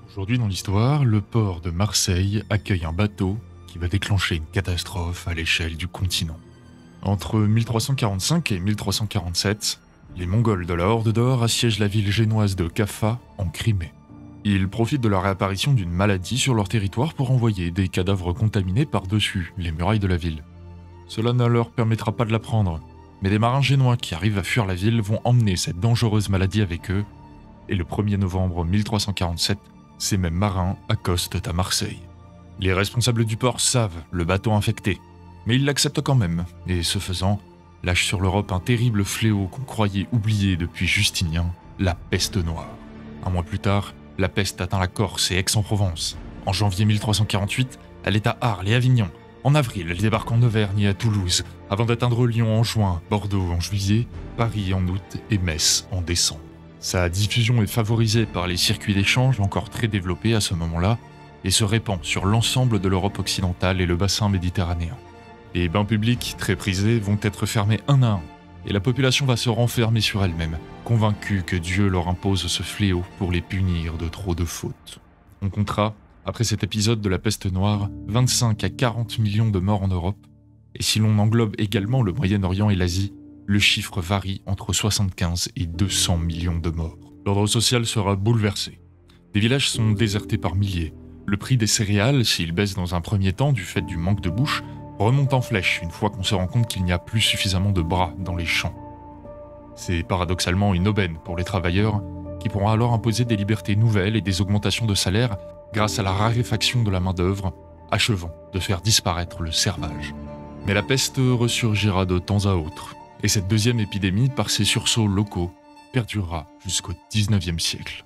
Aujourd'hui dans l'histoire, le port de Marseille accueille un bateau qui va déclencher une catastrophe à l'échelle du continent. Entre 1345 et 1347, les Mongols de la Horde d'Or assiègent la ville génoise de Kaffa en Crimée. Ils profitent de la réapparition d'une maladie sur leur territoire pour envoyer des cadavres contaminés par-dessus les murailles de la ville. Cela ne leur permettra pas de la prendre, mais des marins génois qui arrivent à fuir la ville vont emmener cette dangereuse maladie avec eux, et le 1er novembre 1347, ces mêmes marins accostent à Marseille. Les responsables du port savent le bateau infecté, mais ils l'acceptent quand même, et ce faisant, lâchent sur l'Europe un terrible fléau qu'on croyait oublié depuis Justinien, la peste noire. Un mois plus tard, la peste atteint la Corse et Aix-en-Provence. En janvier 1348, elle est à Arles et Avignon. En avril, elle débarque en Auvergne et à Toulouse, avant d'atteindre Lyon en juin, Bordeaux en juillet, Paris en août et Metz en décembre. Sa diffusion est favorisée par les circuits d'échange encore très développés à ce moment-là et se répand sur l'ensemble de l'Europe occidentale et le bassin méditerranéen. Les bains publics, très prisés, vont être fermés un à un et la population va se renfermer sur elle-même, convaincue que Dieu leur impose ce fléau pour les punir de trop de fautes. On comptera, après cet épisode de la peste noire, 25 à 40 millions de morts en Europe, et si l'on englobe également le Moyen-Orient et l'Asie, le chiffre varie entre 75 et 200 millions de morts. L'ordre social sera bouleversé. Des villages sont désertés par milliers. Le prix des céréales, s'il baisse dans un premier temps du fait du manque de bouche, remonte en flèche une fois qu'on se rend compte qu'il n'y a plus suffisamment de bras dans les champs. C'est paradoxalement une aubaine pour les travailleurs qui pourront alors imposer des libertés nouvelles et des augmentations de salaire grâce à la raréfaction de la main-d'œuvre, achevant de faire disparaître le servage. Mais la peste ressurgira de temps à autre. Et cette deuxième épidémie, par ses sursauts locaux, perdurera jusqu'au XIXe siècle.